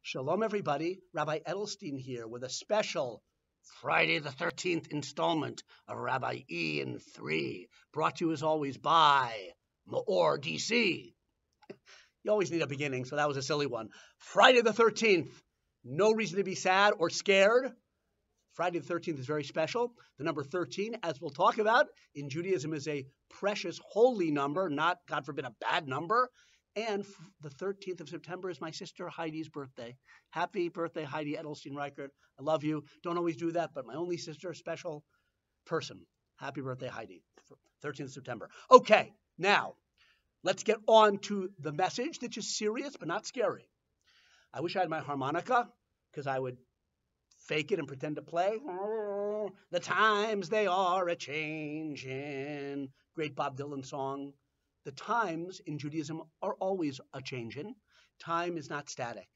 Shalom, everybody. Rabbi Edelstein here with a special Friday the 13th installment of Rabbi E in 3, brought to you as always by MEOR, DC. You always need a beginning, so that was a silly one. Friday the 13th, no reason to be sad or scared. Friday the 13th is very special. The number 13, as we'll talk about, in Judaism is a precious, holy number, not, God forbid, a bad number. And the 13th of September is my sister Heidi's birthday. Happy birthday, Heidi Edelstein-Reichert. I love you. Don't always do that, but my only sister, special person. Happy birthday, Heidi. 13th of September. Okay, now, let's get on to the message that's just serious but not scary. I wish I had my harmonica, because I would fake it and pretend to play. The times they are a-changin'. Great Bob Dylan song. The times in Judaism are always a-changin'. Time is not static.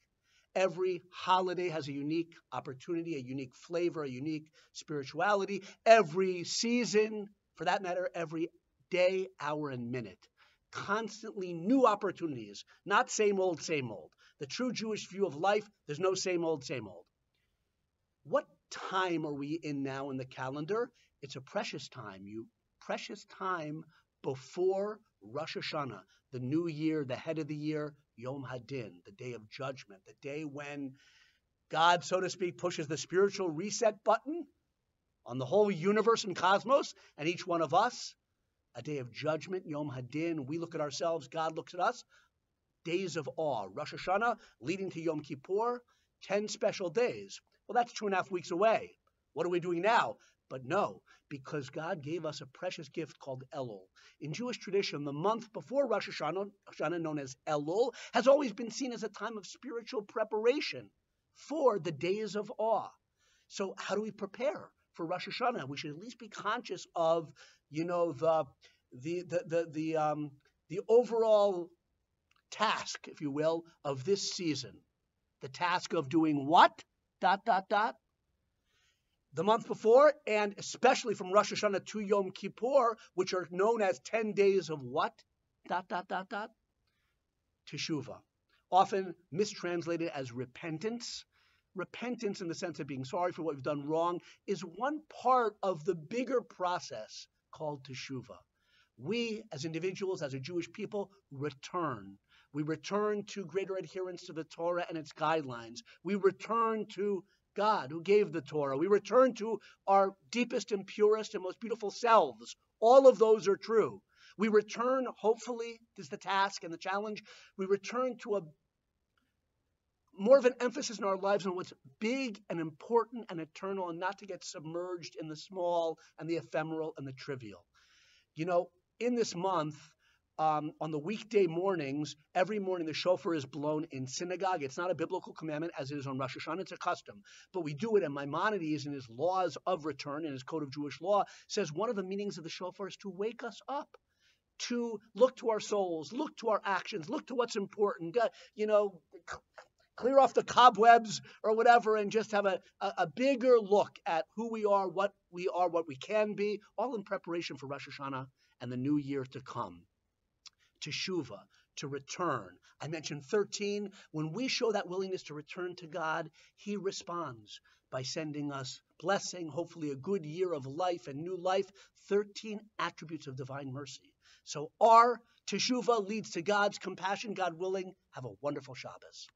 Every holiday has a unique opportunity, a unique flavor, a unique spirituality. Every season, for that matter, every day, hour, and minute. Constantly new opportunities, not same old, same old. The true Jewish view of life, there's no same old, same old. What time are we in now in the calendar? It's a precious time. Precious time before Rosh Hashanah, the new year, the head of the year, Yom Hadin, the day of judgment, the day when God, so to speak, pushes the spiritual reset button on the whole universe and cosmos, and each one of us, a day of judgment, Yom Hadin. We look at ourselves, God looks at us. Days of awe, Rosh Hashanah leading to Yom Kippur, 10 special days. Well, that's 2.5 weeks away. What are we doing now? But no, because God gave us a precious gift called Elul. In Jewish tradition, the month before Rosh Hashanah, known as Elul, has always been seen as a time of spiritual preparation for the days of awe. So how do we prepare for Rosh Hashanah? We should at least be conscious of, the overall task, if you will, of this season. The task of doing what? ... The month before, and especially from Rosh Hashanah to Yom Kippur, which are known as 10 days of what? ... Teshuva. Often mistranslated as repentance. Repentance in the sense of being sorry for what we've done wrong is one part of the bigger process called Teshuva. We, as individuals, as a Jewish people, return. We return to greater adherence to the Torah and its guidelines. We return to God who gave the Torah. We return to our deepest and purest and most beautiful selves. All of those are true. We return, hopefully, this is the task and the challenge, we return to a more of an emphasis in our lives on what's big and important and eternal, and not to get submerged in the small and the ephemeral and the trivial. In this month, on the weekday mornings, every morning the shofar is blown in synagogue. It's not a biblical commandment as it is on Rosh Hashanah. It's a custom. But we do it, and Maimonides in his laws of return, in his code of Jewish law, says one of the meanings of the shofar is to wake us up, to look to our souls, look to our actions, look to what's important, clear off the cobwebs or whatever, and just have a bigger look at who we are, what we can be, all in preparation for Rosh Hashanah and the new year to come. Teshuva, to return. I mentioned 13. When we show that willingness to return to God, He responds by sending us blessing, hopefully a good year of life and new life, 13 attributes of divine mercy. So our Teshuva leads to God's compassion. God willing, have a wonderful Shabbos.